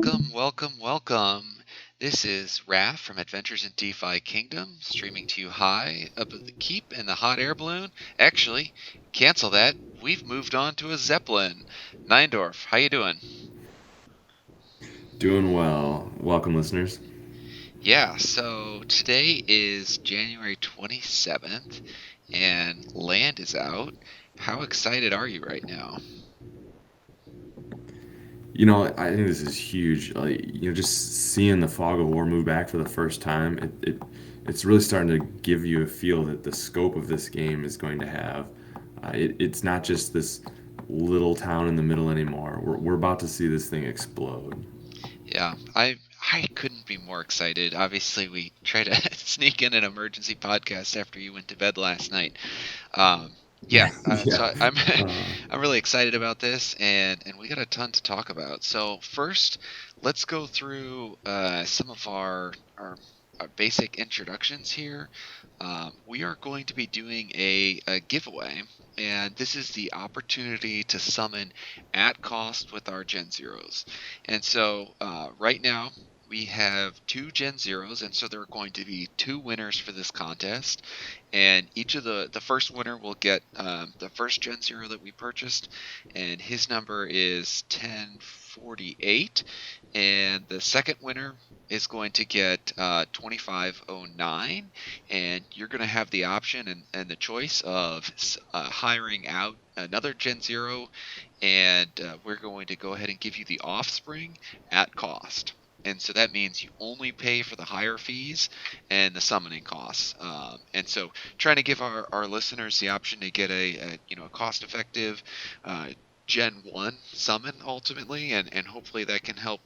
Welcome. This is Raph from Adventures in DeFi Kingdom, streaming to you high up at the keep in the hot air balloon. Actually, cancel that. We've moved on to a Zeppelin. Neindorf, how you doing? Doing well. Welcome, listeners. Yeah, so today is January 27th, and land is out. How excited are you right now? I think this is huge. Just seeing the fog of war move back for the first time, it's really starting to give you a feel that the scope of this game is going to have. It's not just this little town in the middle anymore. We're about to see this thing explode. Yeah, I couldn't be more excited. Obviously, we tried to sneak in an emergency podcast after you went to bed last night. Um, yeah, so Yeah. I'm Uh, I'm really excited about this, and we got a ton to talk about. So first, let's go through some of our basic introductions here. We are going to be doing a giveaway, and this is the opportunity to summon at cost with our Gen Zeros. And so right now we have two Gen Zeros, and so there are going to be two winners for this contest. And each of the first winner will get the first Gen Zero that we purchased, and his number is 1048. And the second winner is going to get 2509, and you're going to have the option and the choice of hiring out another Gen Zero, and we're going to go ahead and give you the offspring at cost. And so that means you only pay for the higher fees and the summoning costs. And so trying to give our listeners the option to get a cost effective Gen 1 summon ultimately, and hopefully that can help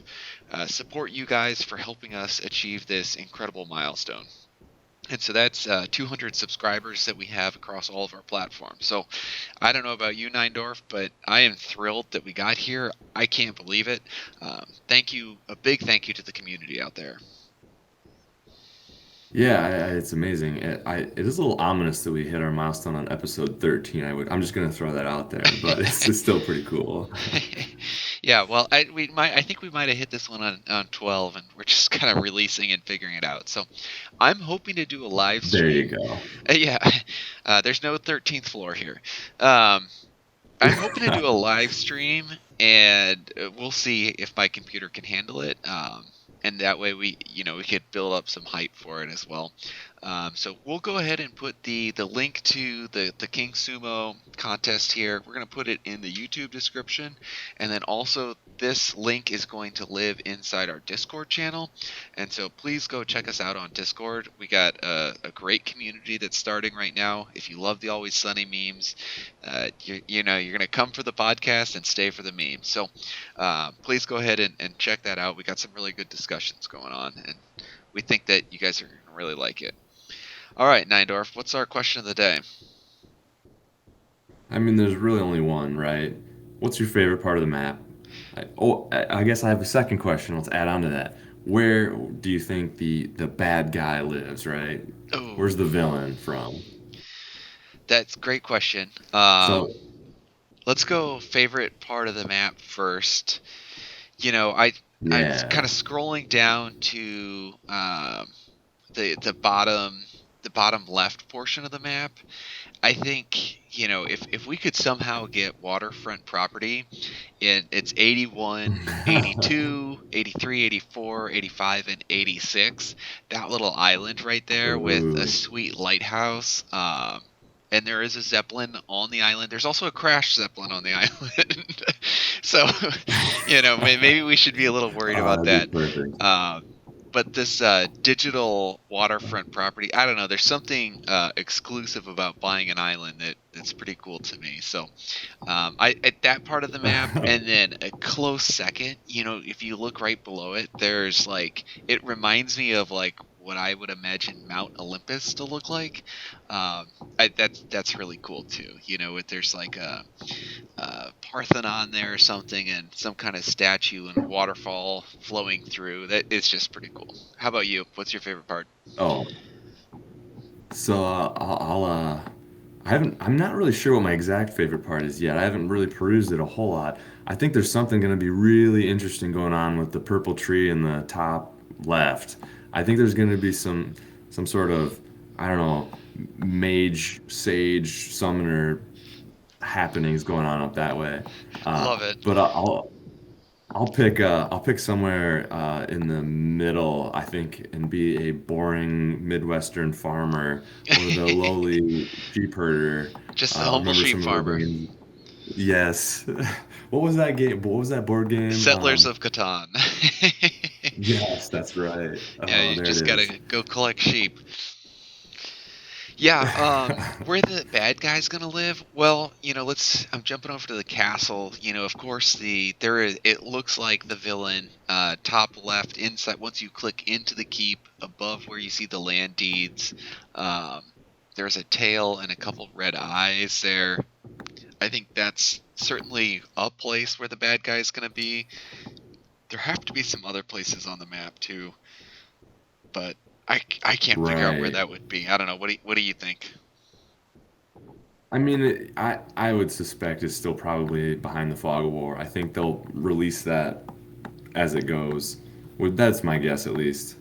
support you guys for helping us achieve this incredible milestone. And so that's 200 subscribers that we have across all of our platforms. So I don't know about you, Neindorf, but I am thrilled that we got here. I can't believe it. Thank you, a big thank you to the community out there. yeah, it's amazing. It is a little ominous that we hit our milestone on episode 13. I'm just gonna throw that out there, but it's still pretty cool. Yeah, well, I think we might have hit this one on 12, and we're just kind of releasing and figuring it out. So I'm hoping to do a live There you stream. go. Yeah, there's no 13th floor here. Um, I'm hoping to do a live stream, and we'll see if my computer can handle it. And that way we could build up some hype for it as well. So we'll go ahead and put the link to the King Sumo contest here. We're gonna put it in the YouTube description, and then also this link is going to live inside our Discord channel. And so please go check us out on Discord. We got a great community that's starting right now. If you love the Always Sunny memes, you're gonna come for the podcast and stay for the memes. So please go ahead and check that out. We got some really good discussions going on, and we think that you guys are gonna really like it. All right, Neindorf, what's our question of the day? I mean, there's really only one, right? What's your favorite part of the map? I guess I have a second question. Let's add on to that. Where do you think the bad guy lives, right? Where's Oh, the villain from? that's a great question. So, Let's go favorite part of the map first. I was kind yeah. of scrolling down to the bottom left portion of the map. I think if we could somehow get waterfront property, it's 81, 82, 83, 84, 85, and 86. That little island right there with a Ooh. sweet lighthouse. And there is a zeppelin on the island. There's also a crash zeppelin on the island. So, maybe we should be a little worried Oh, about that'd be that. perfect. Um, but this digital waterfront property, I don't know. There's something exclusive about buying an island that's pretty cool to me. So I at that part of the map, and then a close second, if you look right below it, there's like it reminds me of like what I would imagine Mount Olympus to look like. Um, that's really cool too. There's like a Parthenon there or something, and some kind of statue and waterfall flowing through. That it's just pretty cool. How about you? What's your favorite part? Oh, so I'm not really sure what my exact favorite part is yet. I haven't really perused it a whole lot. I think there's something going to be really interesting going on with the purple tree in the top left. I think there's going to be some sort of, I don't know, mage, sage, summoner happenings going on up that way. Love it. But I'll pick somewhere in the middle, I think, and be a boring Midwestern farmer or the lowly sheep herder. Just a humble Remember sheep some of the farmer. games? Yes. What was that game? What was that board game? Settlers of Catan. Yes, that's right. Yeah, Oh, you there it just gotta is. go collect sheep. Yeah, where the bad guy's gonna live? Well, let's. I'm jumping over to the castle. Of course, there is. It looks like the villain, top left inside. Once you click into the keep, above where you see the land deeds, um, there's a tail and a couple red eyes there. I think that's certainly a place where the bad guy's gonna be. There have to be some other places on the map too, but I can't figure out where Right. that would be. I don't know. What do you think? I mean, I would suspect it's still probably behind the fog of war. I think they'll release that as it goes. Well, that's my guess, at least.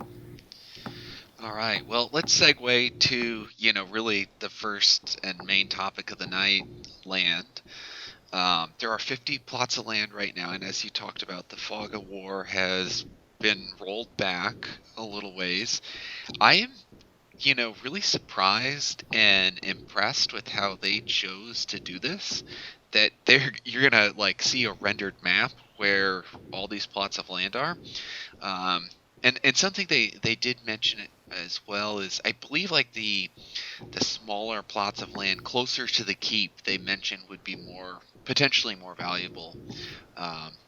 All right. Well, let's segue to, really the first and main topic of the night, land. There are 50 plots of land right now, and as you talked about, the fog of war has been rolled back a little ways. I am, really surprised and impressed with how they chose to do this. That you're gonna like see a rendered map where all these plots of land are. Um, and something they did mention it as well is I believe like the smaller plots of land closer to the keep they mentioned would be more potentially more valuable.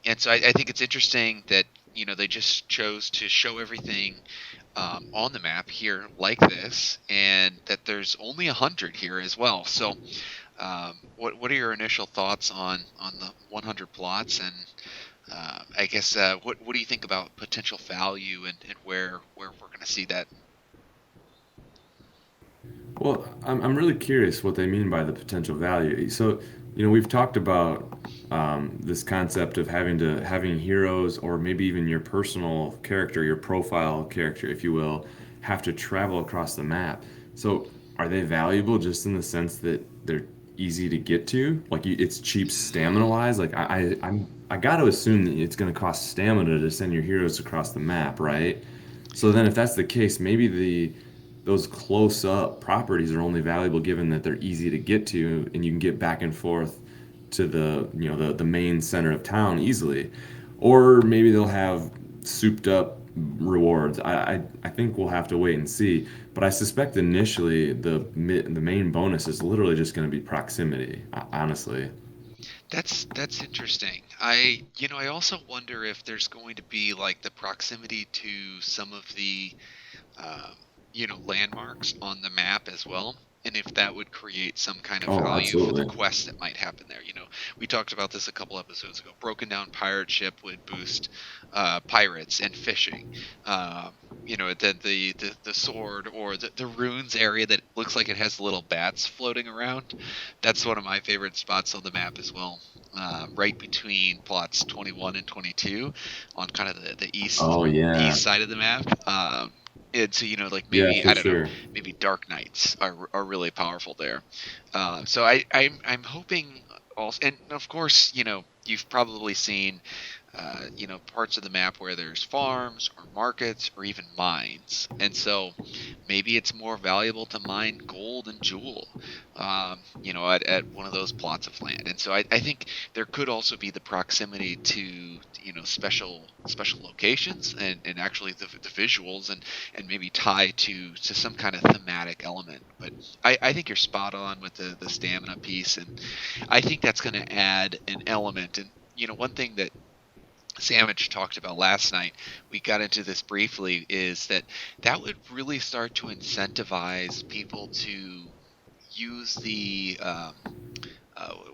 And so I think it's interesting that they just chose to show everything on the map here like this, and that there's only 100 here as well. So what are your initial thoughts on the 100 plots, and I guess what do you think about potential value, and where we're going to see that? Well, I'm really curious what they mean by the potential value. So, we've talked about this concept of having heroes or maybe even your personal character, your profile character, if you will, have to travel across the map. So, are they valuable just in the sense that they're easy to get to? Like it's cheap stamina wise? Like I got to assume that it's going to cost stamina to send your heroes across the map, right? So then if that's the case, maybe those close up properties are only valuable given that they're easy to get to and you can get back and forth to the main center of town easily. Or maybe they'll have souped up rewards. I think we'll have to wait and see. But I suspect initially the main bonus is literally just going to be proximity, honestly. That's interesting. I also wonder if there's going to be like the proximity to some of the um, landmarks on the map as well, and if that would create some kind of Oh, value for the absolutely. quest that might happen there. We talked about this a couple episodes ago. Broken down pirate ship would boost pirates and fishing. Um, the sword or the runes area that looks like it has little bats floating around. That's one of my favorite spots on the map as well. Right between plots 21 and 22 on kind of the Oh east yeah. side of the map. And so like Yeah, maybe for I don't know, sure. maybe Dark Knights are really powerful there. So I'm hoping also, and of course you've probably seen parts of the map where there's farms or markets or even mines, and so maybe it's more valuable to mine gold and jewel, at one of those plots of land. And so I think there could also be the proximity to special locations, and actually the visuals, and maybe tie to some kind of thematic element. But I think you're spot on with the stamina piece, and I think that's going to add an element. And one thing that Sandwich talked about last night, we got into this briefly, is that would really start to incentivize people to use the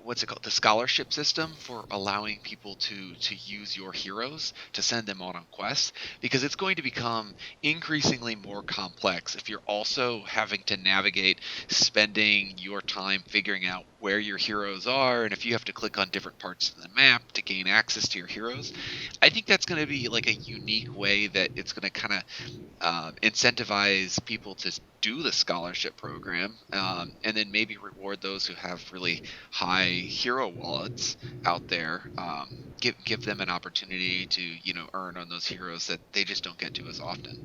what's it called, the scholarship system for allowing people to use your heroes to send them on quests, because it's going to become increasingly more complex if you're also having to navigate spending your time figuring out where your heroes are, and if you have to click on different parts of the map to gain access to your heroes. I think that's going to be like a unique way that it's going to kind of incentivize people to do the scholarship program, and then maybe reward those who have really high hero wallets out there. Give them an opportunity to earn on those heroes that they just don't get to as often.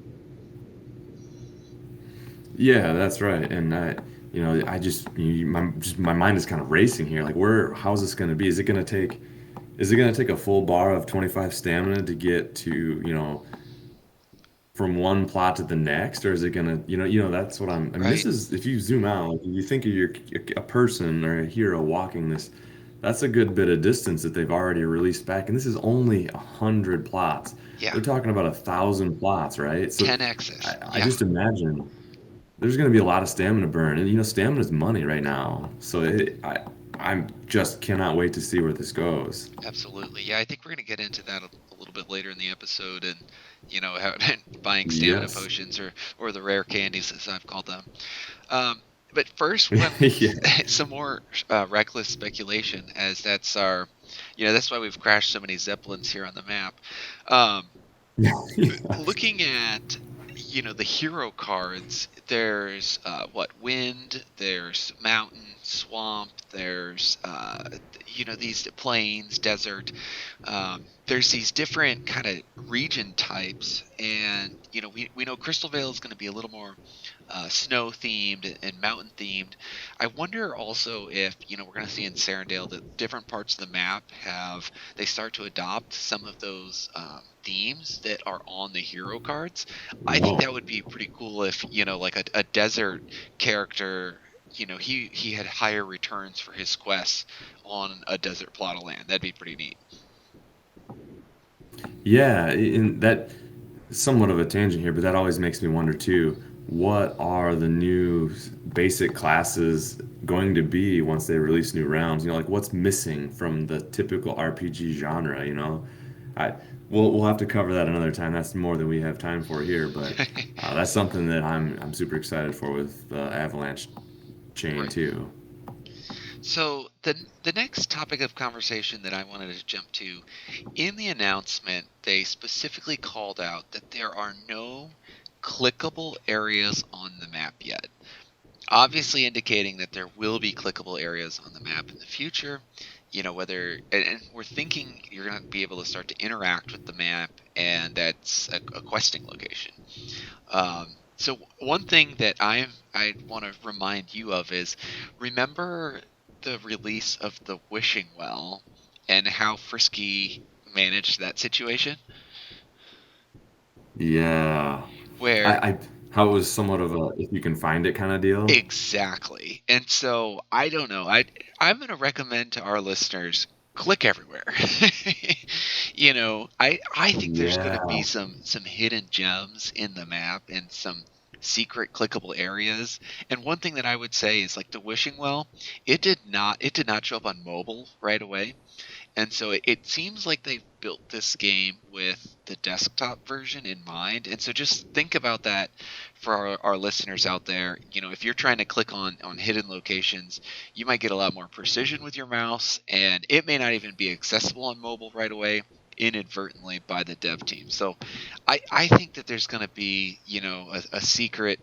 Yeah, that's right. And I just my mind is kind of racing here. Like, how's this going to be? Is it going to take a full bar of 25 stamina to get to, from one plot to the next, or is it going to, that's what I mean, this Right? is, if you zoom out, like, if you think of a person or a hero walking this, that's a good bit of distance that they've already released back. And this is only 100 plots. Yeah. They're talking about 1,000 plots, right? So 10x's. I Yeah. just imagine there's going to be a lot of stamina burn, and stamina is money right now. So I just cannot wait to see where this goes. Absolutely. Yeah, I think we're going to get into that a little bit later in the episode, and how buying stamina Yes. potions, or the rare candies as I've called them. But first, when Yeah. some more reckless speculation, as that's why we've crashed so many zeppelins here on the map. Um, Yeah. Looking at the hero cards, there's what, wind, there's mountain, swamp, there's these plains, desert. There's these different kind of region types, and we know Crystal Vale is going to be a little more snow themed and mountain themed. I wonder also if we're going to see in Serendale that different parts of the map they start to adopt some of those themes that are on the hero cards. I think that Oh. would be pretty cool if like a desert character, he had higher returns for his quests on a desert plot of land. That'd be pretty neat. Yeah, and that somewhat of a tangent here, but that always makes me wonder too, what are the new basic classes going to be once they release new rounds? Like, what's missing from the typical RPG genre? I we'll have to cover that another time. That's more than we have time for here, but that's something that I'm super excited for with the Avalanche chain Right. too. So the next topic of conversation that I wanted to jump to, in the announcement, they specifically called out that there are no clickable areas on the map yet. Obviously indicating that there will be clickable areas on the map in the future. Whether, and we're thinking you're going to be able to start to interact with the map, and that's a questing location. So one thing that I want to remind you of is, remember the release of the wishing well and how Frisky managed that situation, Yeah. where I how it was somewhat of a if you can find it kind of deal. exactly. And so I don't know. I'm going to recommend to our listeners, click everywhere. I think there's going to be Yeah. some hidden gems in the map and some secret clickable areas. And one thing that I would say is, like, the wishing well, it did not show up on mobile right away. And so it seems like they've built this game with the desktop version in mind. And so just think about that for our listeners out there. If you're trying to click on hidden locations, you might get a lot more precision with your mouse, and it may not even be accessible on mobile right away inadvertently by the dev team. So I think that there's going to be, a secret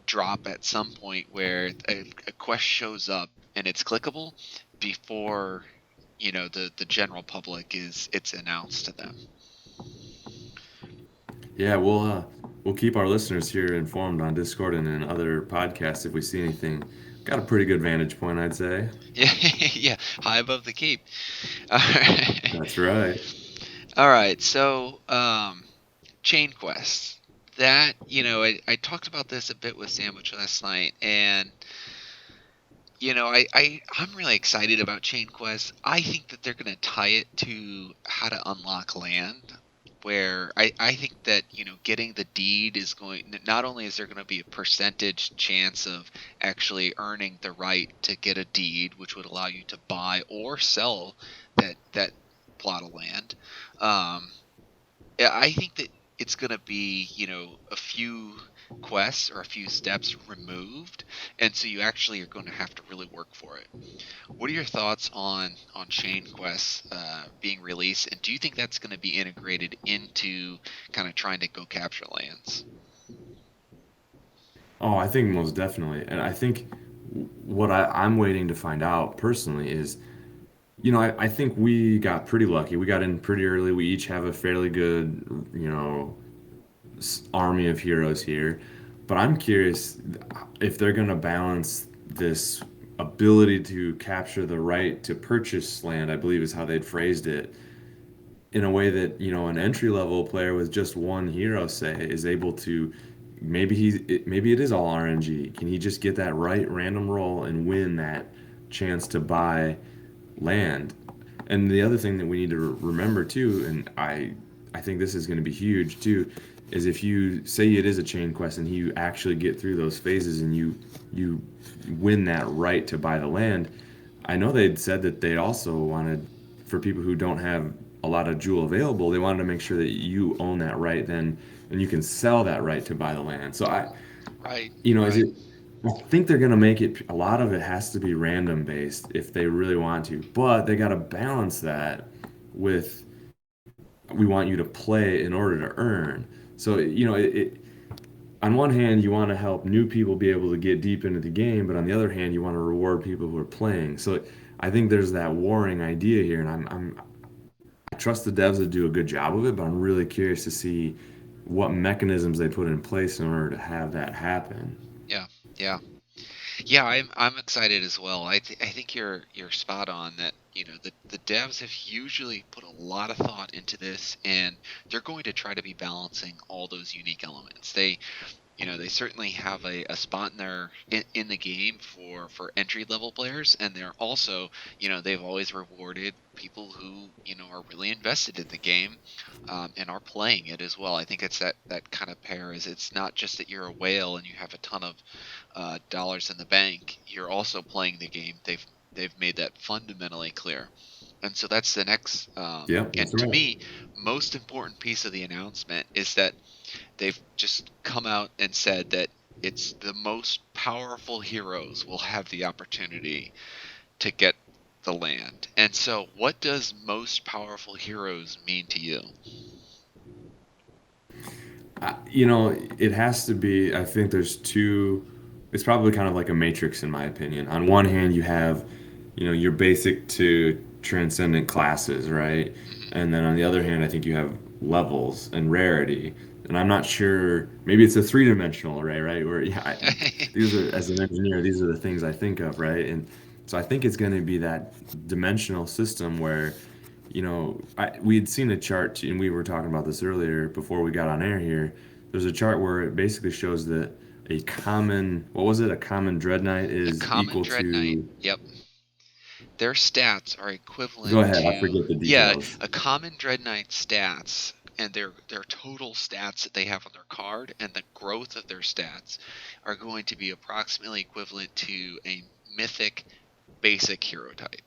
drop at some point where a quest shows up and it's clickable before the general public is it's announced to them. Yeah, we'll keep our listeners here informed on Discord and in other podcasts if we see anything. Got a pretty good vantage point, I'd say. Yeah. Yeah, high above the keep. All right. That's right. All right, so chain quests, that I talked about this a bit with Sandwich last night, and I'm really excited about chain quests. I think that they're going to tie it to how to unlock land. where I think that getting the deed is going, not only is there going to be a percentage chance of actually earning the right to get a deed, which would allow you to buy or sell that plot of land. um, yeah, I think that it's going to be, a few quests or a few steps removed, and so you actually are going to have to really work for it. What are your thoughts on chain quests being released, and do you think that's going to be integrated into kind of trying to go capture lands? Oh, I think most definitely. And I think what I'm waiting to find out personally is, I think we got pretty lucky. We got in pretty early. We each have a fairly good, army of heroes here. But I'm curious if they're going to balance this ability to capture the right to purchase land, I believe is how they'd phrased it, in a way that an entry level player with just one hero, say, is able to, maybe it is all RNG. Can he just get that right random roll and win that chance to buy land? And the other thing that we need to remember too, and I think this is going to be huge too, is if you say it is a chain quest and you actually get through those phases and you win that right to buy the land. I know they'd said that they also wanted, for people who don't have a lot of jewel available, they wanted to make sure that you own that right then, and you can sell that right to buy the land. So Right, is right. it? I think they're gonna make it. A lot of it has to be random based if they really want to, but they got to balance that with, we want you to play in order to earn. So on one hand, you want to help new people be able to get deep into the game, but on the other hand, you want to reward people who are playing. So I think there's that warring idea here, and I trust the devs to do a good job of it, but I'm really curious to see what mechanisms they put in place in order to have that happen. Yeah, yeah. Yeah, I'm excited as well. I think you're spot on that, the devs have usually put a lot of thought into this, and they're going to try to be balancing all those unique elements. They certainly have a spot in the game for entry level players, and they're also, they've always rewarded people who are really invested in the game, and are playing it as well. I think it's that kind of pair. Is it's not just that you're a whale and you have a ton of dollars in the bank. You're also playing the game. They've made that fundamentally clear. And so that's the next, Yep, and that's to right. me, most important piece of the announcement is that they've just come out and said that it's the most powerful heroes will have the opportunity to get the land. And so, what does most powerful heroes mean to you? It has to be. I think there's two. It's probably kind of like a matrix, in my opinion. On one hand, you have, your basic to transcendent classes, right? Hmm. And then on the other hand, I think you have levels and rarity. And I'm not sure. Maybe it's a three-dimensional array, right? Where, yeah, these are, as an engineer, these are the things I think of, right? And so I think it's going to be that dimensional system where, we had seen a chart, and we were talking about this earlier before we got on air here. There's a chart where it basically shows that a common, what was it? A common dread knight A is common equal Dread Knight. to, Yep. Their stats are go equivalent ahead, I to, forget the yeah, details. a common Dread Knight stats, and their total stats that they have on their card and the growth of their stats are going to be approximately equivalent to a mythic basic hero type.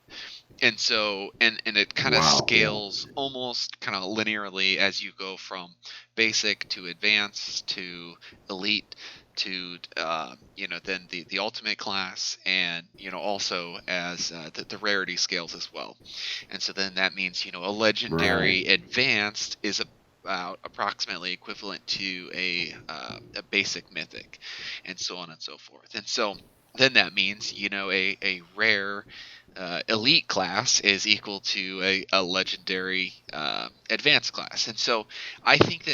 And so, and it kind of Wow, yeah, scales almost kind of linearly as you go from basic to advanced to elite to then the ultimate class, and also as the rarity scales as well. And so then that means a right, legendary advanced is about approximately equivalent to a basic mythic, and so on and so forth. And so then that means a rare elite class is equal to a legendary advanced class. And so I think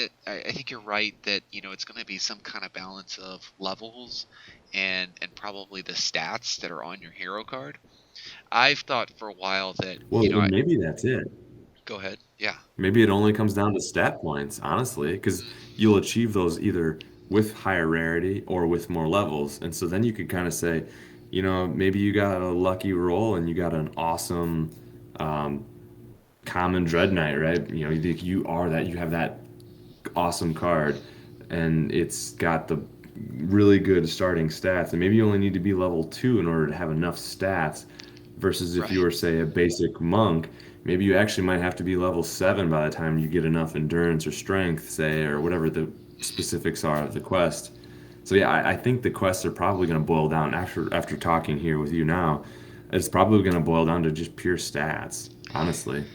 you're right that it's going to be some kind of balance of levels and probably the stats that are on your hero card. I've thought for a while that well, and maybe that's it. go ahead. Yeah. Maybe it only comes down to stat points, honestly, because you'll achieve those either with higher rarity or with more levels. And so then you could kind of say, maybe you got a lucky roll and you got an awesome um, common Dread Knight, right? You are that, you have that awesome card, and it's got the really good starting stats, and maybe you only need to be level 2 in order to have enough stats. Versus if you Right. were, say, a basic monk, maybe you actually might have to be level 7 by the time you get enough endurance or strength, say, or whatever the Hmm. specifics are of the quest. So yeah, I think the quests are probably going to boil down, after talking here with you now. It's probably going to boil down to just pure stats, honestly.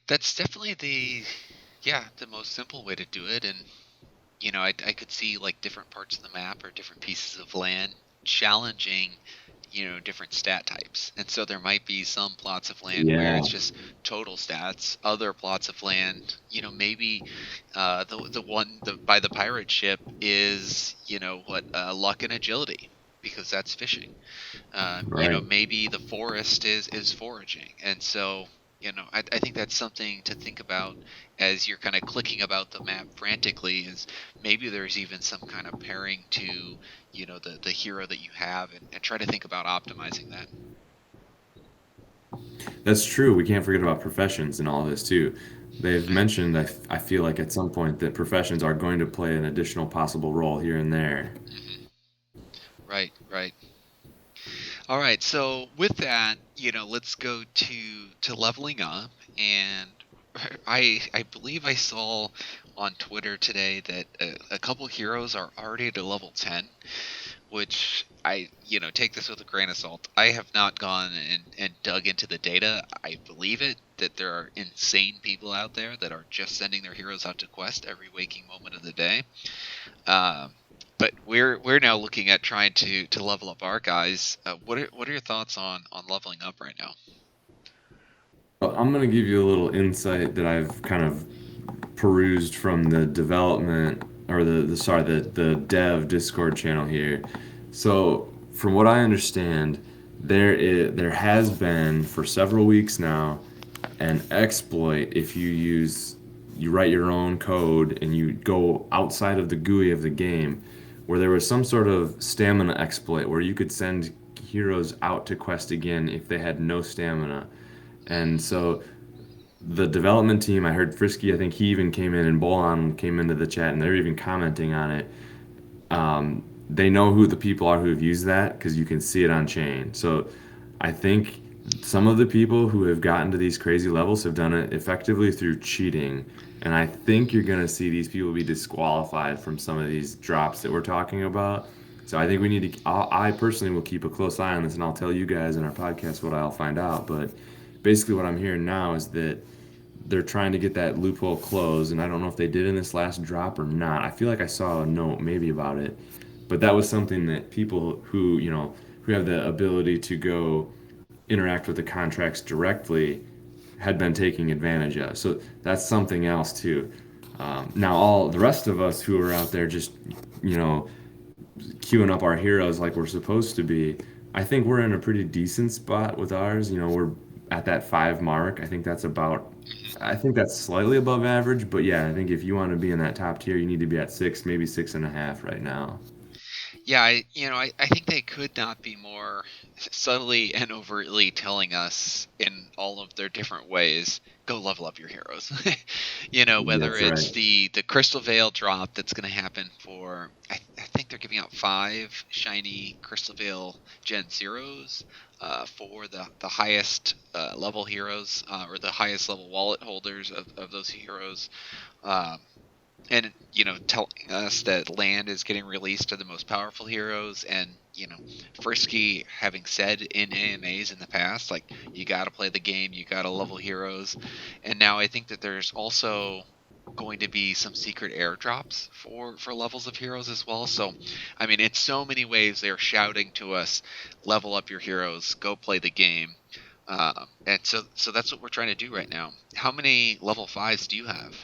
That's definitely the most simple way to do it. And I could see like different parts of the map or different pieces of land challenging, different stat types. And so there might be some plots of land where Yeah, it's just total stats. Other plots of land, maybe the one by the pirate ship is, what, luck and agility, because that's fishing. right. Maybe the forest is foraging, and so I think that's something to think about as you're kind of clicking about the map frantically. Is maybe there's even some kind of pairing to the hero that you have, and try to think about optimizing that. That's true. We can't forget about professions in all this too. They've mentioned, I feel like at some point, that professions are going to play an additional possible role here and there. Hmm. Right, right. All right, so with that, let's go to leveling up. And I believe I saw on Twitter today that a couple heroes are already at a level 10, which I, take this with a grain of salt. I have not gone and dug into the data. I believe it that there are insane people out there that are just sending their heroes out to quest every waking moment of the day. Um, but we're now looking at trying to level up our guys. What are your thoughts on leveling up right now? Well, I'm going to give you a little insight that I've kind of perused from the development, or the dev Discord channel here. So, from what I understand, there has been for several weeks now an exploit. If you write your own code and you go outside of the GUI of the game, where there was some sort of stamina exploit where you could send heroes out to quest again if they had no stamina. And so the development team, I heard Frisky, I think he even came in, and Bolon came into the chat, and they're even commenting on it. They know who the people are who have used that because you can see it on chain. So I think some of the people who have gotten to these crazy levels have done it effectively through cheating. And I think you're going to see these people be disqualified from some of these drops that we're talking about. So I think we need to, I personally will keep a close eye on this, and I'll tell you guys in our podcast what I'll find out. But basically, what I'm hearing now is that they're trying to get that loophole closed, and I don't know if they did in this last drop or not. I feel like I saw a note maybe about it, but that was something that people who have the ability to go interact with the contracts directly had been taking advantage of. So that's something else too. Now all the rest of us who are out there just you know queuing up our heroes like we're supposed to be, I think we're in a pretty decent spot with ours. We're at that 5 mark. I think that's slightly above average, but yeah, I think if you want to be in that top tier, you need to be at 6, maybe 6.5 right now. Yeah, I think they could not be more subtly and overtly telling us in all of their different ways, go level up your heroes. Whether That's right. it's the Crystal Veil drop that's going to happen for, I think they're giving out 5 shiny Crystal Veil Gen Zeros for the highest level heroes, or the highest level wallet holders of those heroes. Um, and telling us that land is getting released to the most powerful heroes. And Frisky having said in AMAs in the past, like, you got to play the game, you got to level heroes. And now I think that there's also going to be some secret airdrops for levels of heroes as well. So I mean, in so many ways they're shouting to us, level up your heroes, go play the game. And so that's what we're trying to do right now. How many level 5s do you have?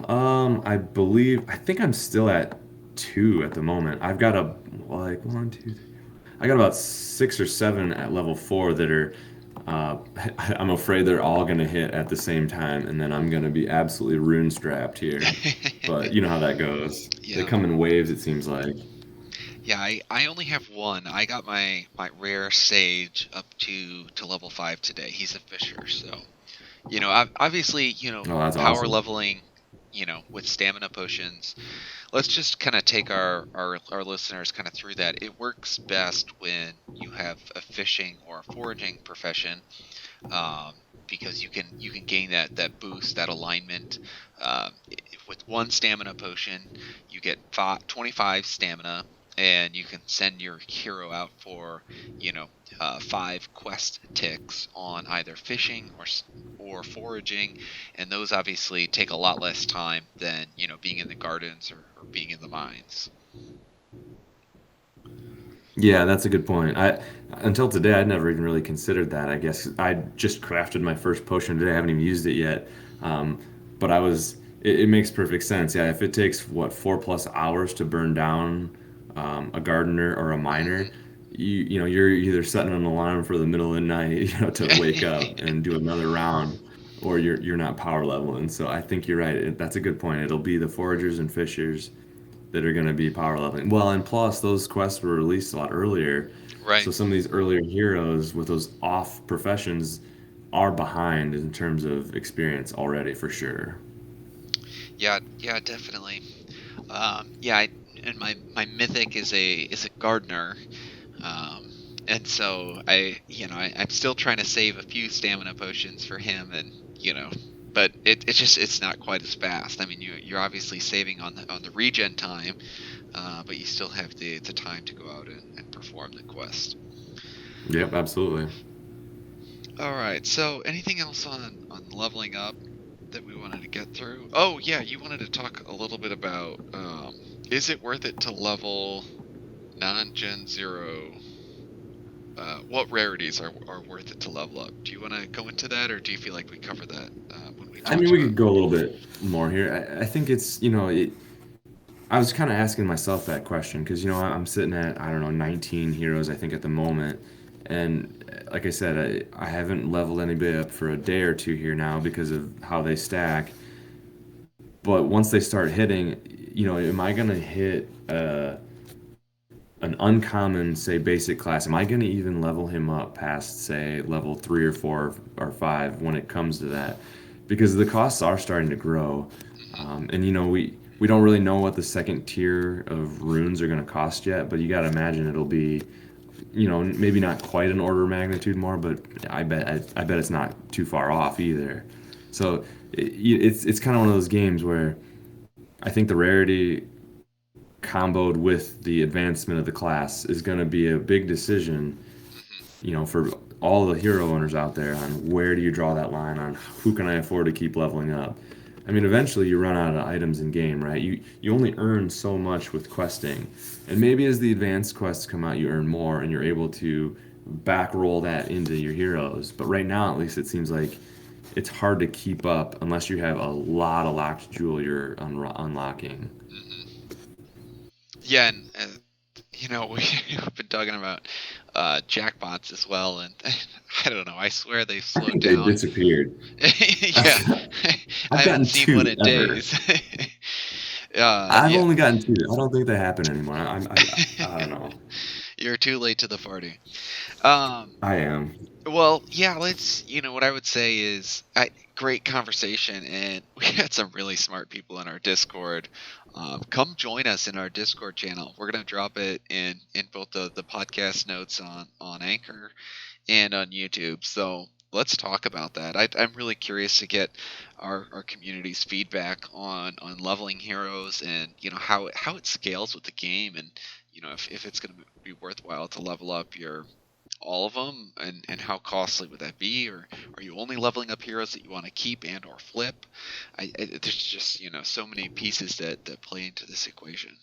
I think I'm still at 2 at the moment. I've got a like one, two, three. I got about 6 or 7 at level 4 that are. Uh, I'm afraid they're all gonna hit at the same time, and then I'm gonna be absolutely rune strapped here. But you know how that goes. They Yeah. come in waves, it seems like. Yeah, I only have one. I got my rare sage up to level 5 today. He's a fisher, so obviously, Oh, that's power awesome. leveling, with stamina potions. Let's just kind of take our listeners kind of through that. It works best when you have a fishing or a foraging profession, um, because you can gain that boost, that alignment. With one stamina potion, you get 25 stamina, and you can send your hero out for you know 5 quest ticks on either fishing or foraging, and those obviously take a lot less time than being in the gardens or being in the mines. Yeah, that's a good point. I until today I'd never even really considered that. I guess I just crafted my first potion today. I haven't even used it yet. Um, but it makes perfect sense. Yeah, if it takes what 4+ hours to burn down a gardener or a miner, Hmm. you're either setting an alarm for the middle of the night, to wake up and do another round, or you're not power leveling. So I think you're right. That's a good point. It'll be the foragers and fishers that are going to be power leveling. Well, and plus those quests were released a lot earlier, Right. so some of these earlier heroes with those off professions are behind in terms of experience already for sure. Yeah, yeah, definitely. Yeah, and my mythic is a gardener. Um, and so I'm still trying to save a few stamina potions for him, and but it's not quite as fast. I mean, you're obviously saving on the regen time, but you still have the time to go out and perform the quest. Yep, absolutely. All right. So anything else on leveling up that we wanted to get through? Oh yeah, you wanted to talk a little bit about is it worth it to level non-Gen Zero? What rarities are worth it to level up? Do you want to go into that, or do you feel like we covered that when we I talked mean, we about? could go a little bit more here. I think I was kind of asking myself that question because I'm sitting at, I don't know, 19 heroes I think at the moment, and like I said, I haven't leveled anybody up for a day or two here now because of how they stack. But once they start hitting, am I gonna hit an uncommon, say, basic class? Am I gonna even level him up past, say, level 3 or 4 or 5 when it comes to that? Because the costs are starting to grow, Hmm. and we don't really know what the second tier of runes are gonna cost yet. But you gotta imagine it'll be, maybe not quite an order of magnitude more, but I bet it's not too far off either. So it's kind of one of those games where I think the rarity comboed with the advancement of the class is going to be a big decision, Hmm. for all the hero owners out there on where do you draw that line on who can I afford to keep leveling up. I mean, eventually you run out of items in game, right? You only earn so much with questing, and maybe as the advanced quests come out, you earn more, and you're able to back roll that into your heroes. But right now, at least, it seems like it's hard to keep up unless you have a lot of locked jewel you're unlocking. Hmm. Yeah, and we've been talking about jackpots as well, and I don't know. I swear they've I slowed think they down. disappeared. Yeah, I've, I I've haven't gotten seen one two in ever. days. I've Yeah. only gotten two. I don't think they happen anymore. I don't know. You're too late to the party. Um, I am. Well, yeah, what I would say is great conversation, and we had some really smart people in our Discord. Come join us in our Discord channel. We're going to drop it in both the podcast notes on Anchor and on YouTube. So let's talk about that. I'm really curious to get our community's feedback on leveling heroes, and how it scales with the game, and if it's going to be worthwhile to level up your all of them, and how costly would that be, or are you only leveling up heroes that you want to keep and or flip? There's just so many pieces that play into this equation.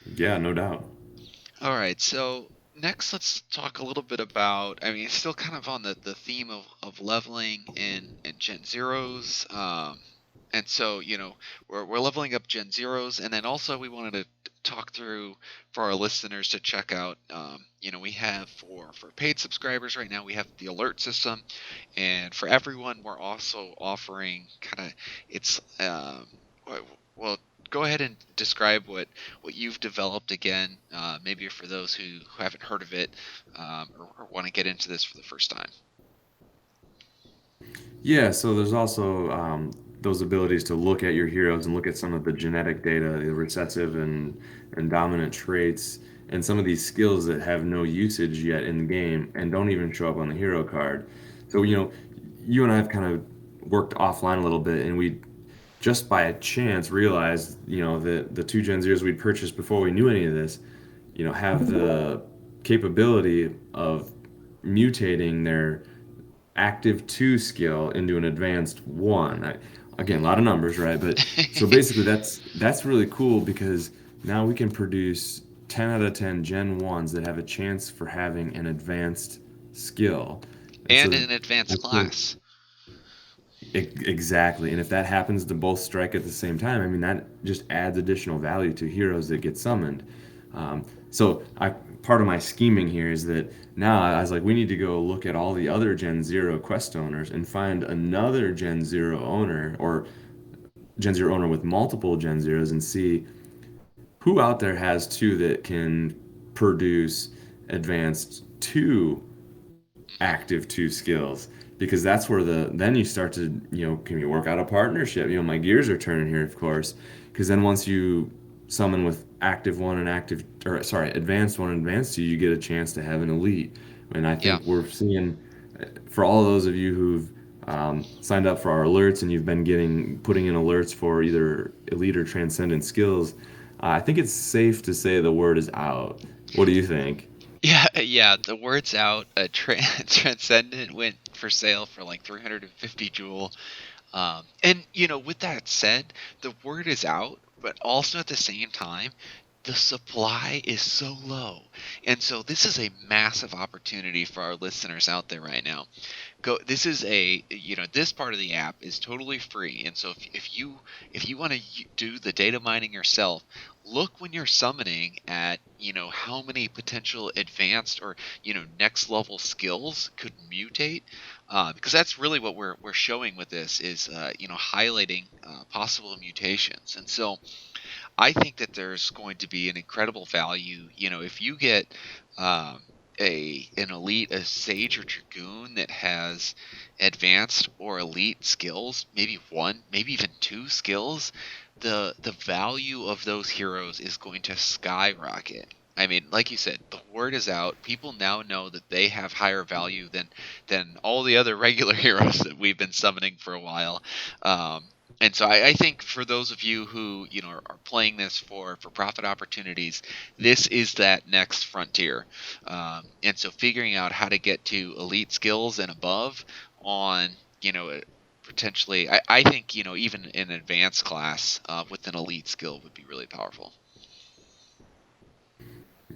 Yeah, no doubt. All right, so next let's talk a little bit about, I mean, it's still kind of on the theme of leveling in Gen Zeros. And so, we're leveling up Gen Zeros, and then also we wanted to talk through for our listeners to check out. We have for paid subscribers right now, we have the alert system, and for everyone, we're also offering kind of it's well go ahead and describe what you've developed again, maybe for those who haven't heard of it, or want to get into this for the first time. Yeah, so there's also those abilities to look at your heroes and look at some of the genetic data, the recessive and dominant traits, and some of these skills that have no usage yet in the game and don't even show up on the hero card. So, you and I have kind of worked offline a little bit, and we just by a chance realized, that the two Gen Zeros we'd purchased before we knew any of this, have the capability of mutating their active 2 skill into an advanced 1. Again, a lot of numbers, right? But so basically that's really cool because now we can produce 10 out of 10 Gen 1s that have a chance for having an advanced skill. And And so in an advanced that's really class. exactly. And if that happens to both strike at the same time, I mean, that just adds additional value to heroes that get summoned. Part of my scheming here is that now I was like, we need to go look at all the other Gen Zero quest owners and find another Gen Zero owner or Gen Zero owner with multiple Gen Zeros and see who out there has two that can produce advanced two active two skills, because that's where then you start to, can you work out a partnership? My gears are turning here, of course, because then once you summon with active one and active, or sorry, advanced one and advanced two, you get a chance to have an elite. And I Yeah. think we're seeing, for all of those of you who've signed up for our alerts and you've been putting in alerts for either elite or transcendent skills, I think it's safe to say the word is out. What do you think? Yeah, yeah. The word's out. Transcendent went for sale for like 350 jewel. And with that said, the word is out, but also at the same time, the supply is so low. And so this is a massive opportunity for our listeners out there right now. This is this part of the app is totally free, and so if you want to do the data mining yourself, look when you're summoning at how many potential advanced or next level skills could mutate, because that's really what we're showing with this is highlighting possible mutations. And so I think that there's going to be an incredible value. If you get an elite, a sage or dragoon that has advanced or elite skills, maybe one, maybe even two skills, the value of those heroes is going to skyrocket. I mean, like you said, the word is out. People now know that they have higher value than all the other regular heroes that we've been summoning for a while. And so I think for those of you who are playing this for profit opportunities, this is that next frontier. And so figuring out how to get to elite skills and above on potentially, I think even an advanced class with an elite skill would be really powerful.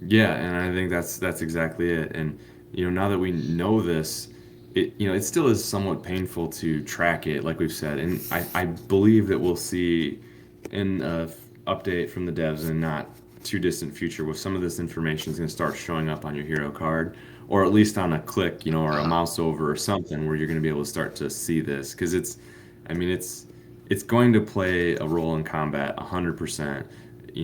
Yeah, and I think that's exactly it. And now that we know this, it still is somewhat painful to track it, like we've said. And I believe that we'll see in a update from the devs in not too distant future where some of this information is going to start showing up on your hero card, or at least on a click, or a Uh-huh. mouse over or something where you're going to be able to start to see this, because I mean, it's going to play a role in combat 100%.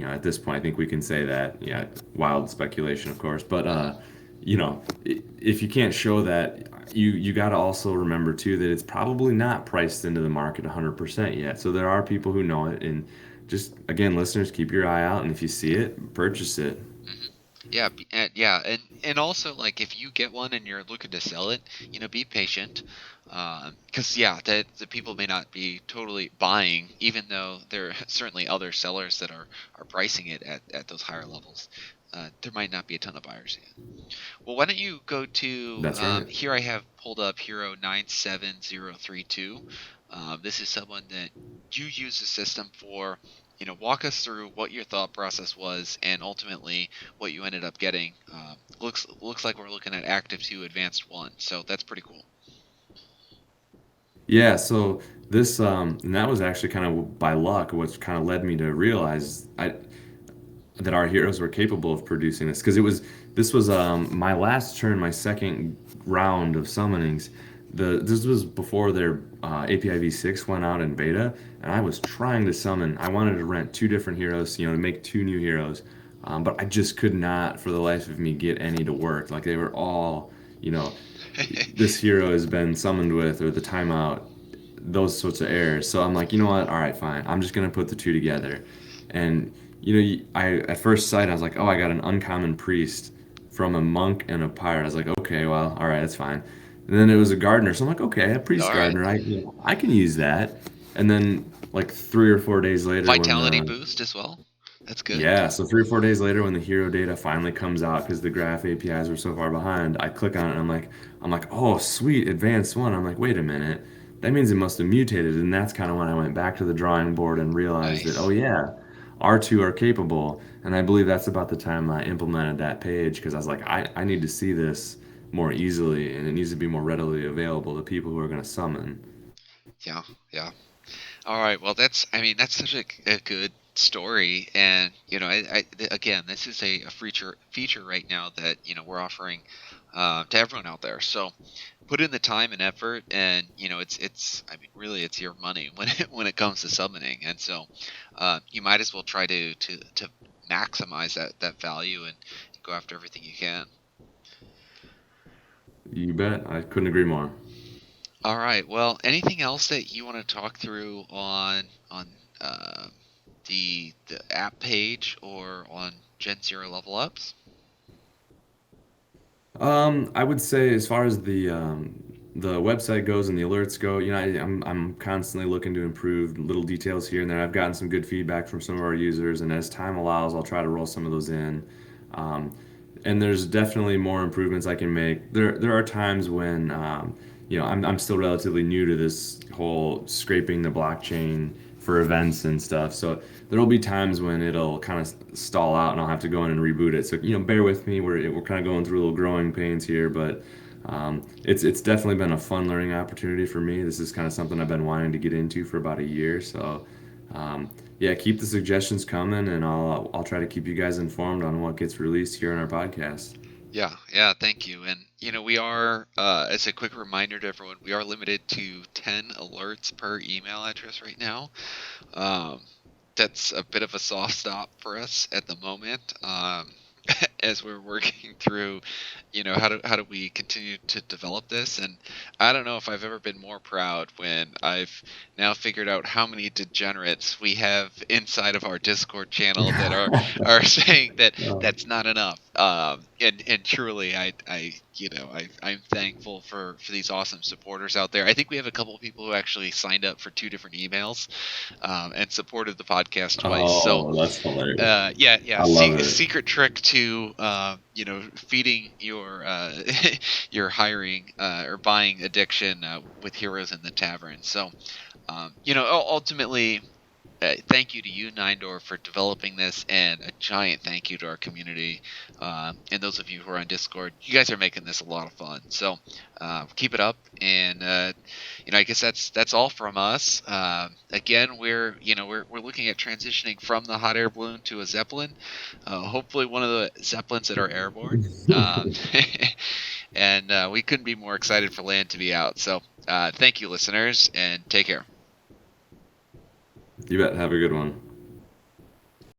At this point, I think we can say that. Yeah, wild speculation, of course, but if you can't show that, you got to also remember too that it's probably not priced into the market 100% yet. So there are people who know it, and just again, listeners, keep your eye out, and if you see it, purchase it. Mhm. Yeah, and also like if you get one and you're looking to sell it, be patient, because yeah, the people may not be totally buying, even though there are certainly other sellers that are pricing it at those higher levels. There might not be a ton of buyers yet. Well, why don't you go to That's right. here? I have pulled up Hero 97032. This is someone that you use the system for. Walk us through what your thought process was, and ultimately what you ended up getting. Looks like we're looking at Active 2, Advanced 1, so that's pretty cool. Yeah, so this and that was actually kind of by luck, which kind of led me to realize that our heroes were capable of producing this, because this was my last turn, my second round of summonings. this was before their API v6 went out in beta, and I was trying to summon. I wanted to rent two different heroes, to make two new heroes, but I just could not, for the life of me, get any to work. Like they were all, you know, this hero has been summoned with, or the timeout, those sorts of errors. So I'm like, you know what? All right, fine. I'm just gonna put the two together. And I at first sight I was like, oh, I got an uncommon priest from a monk and a pirate. I was like, okay, well, all right, that's fine. And then it was a gardener, so I'm like, okay, a priest All right. gardener, I can use that. And then like 3 or 4 days later, when Vitality the boost as well. That's good. yeah, so 3 or 4 days later, when the hero data finally comes out because the graph APIs were so far behind, I click on it and I'm like, oh, sweet, advanced one. I'm like, wait a minute, that means it must have mutated, and that's kind of when I went back to the drawing board and realized that, oh Nice. yeah, R2 are capable, and I believe that's about the time I implemented that page because I was like, I need to see this more easily, and it needs to be more readily available to people who are going to summon. Yeah, yeah. All right. Well, I mean, that's such a good story, and again, this is a feature right now that we're offering to everyone out there. So put in the time and effort, and it's I mean, really, it's your money when it comes to summoning, and so you might as well try to maximize that value and go after everything you can. You bet, I couldn't agree more. All right. Well, anything else that you want to talk through on uh, the app page or on Gen Zero level ups? I would say as far as the website goes and the alerts go, I'm constantly looking to improve little details here and there. I've gotten some good feedback from some of our users, and as time allows, I'll try to roll some of those in. Um, and there's definitely more improvements I can make. There are times when I'm still relatively new to this whole scraping the blockchain for events and stuff. So there'll be times when it'll kind of stall out and I'll have to go in and reboot it. So bear with me. We're kind of going through little growing pains here, but it's definitely been a fun learning opportunity for me. This is kind of something I've been wanting to get into for about a year. So yeah, keep the suggestions coming, and I'll try to keep you guys informed on what gets released here on our podcast. Yeah, yeah, thank you. And we are, as a quick reminder to everyone, we are limited to 10 alerts per email address right now. Um, that's a bit of a soft stop for us at the moment, as we're working through, how do we continue to develop this. And I don't know if I've ever been more proud when I've now figured out how many degenerates we have inside of our Discord channel that are saying that Oh, that's not enough. And truly, I'm thankful for these awesome supporters out there. I think we have a couple of people who actually signed up for two different emails, and supported the podcast twice. So oh, that's hilarious. yeah, yeah. I love it. Secret trick to feeding your your hiring or buying addiction with heroes in the tavern. So ultimately, thank you to you, Nindor, for developing this, and a giant thank you to our community, and those of you who are on Discord. You guys are making this a lot of fun. So keep it up, and I guess that's all from us. Again, we're looking at transitioning from the hot air balloon to a zeppelin. Hopefully, one of the zeppelins that are airborne. And we couldn't be more excited for land to be out. So thank you, listeners, and take care. You bet. Have a good one.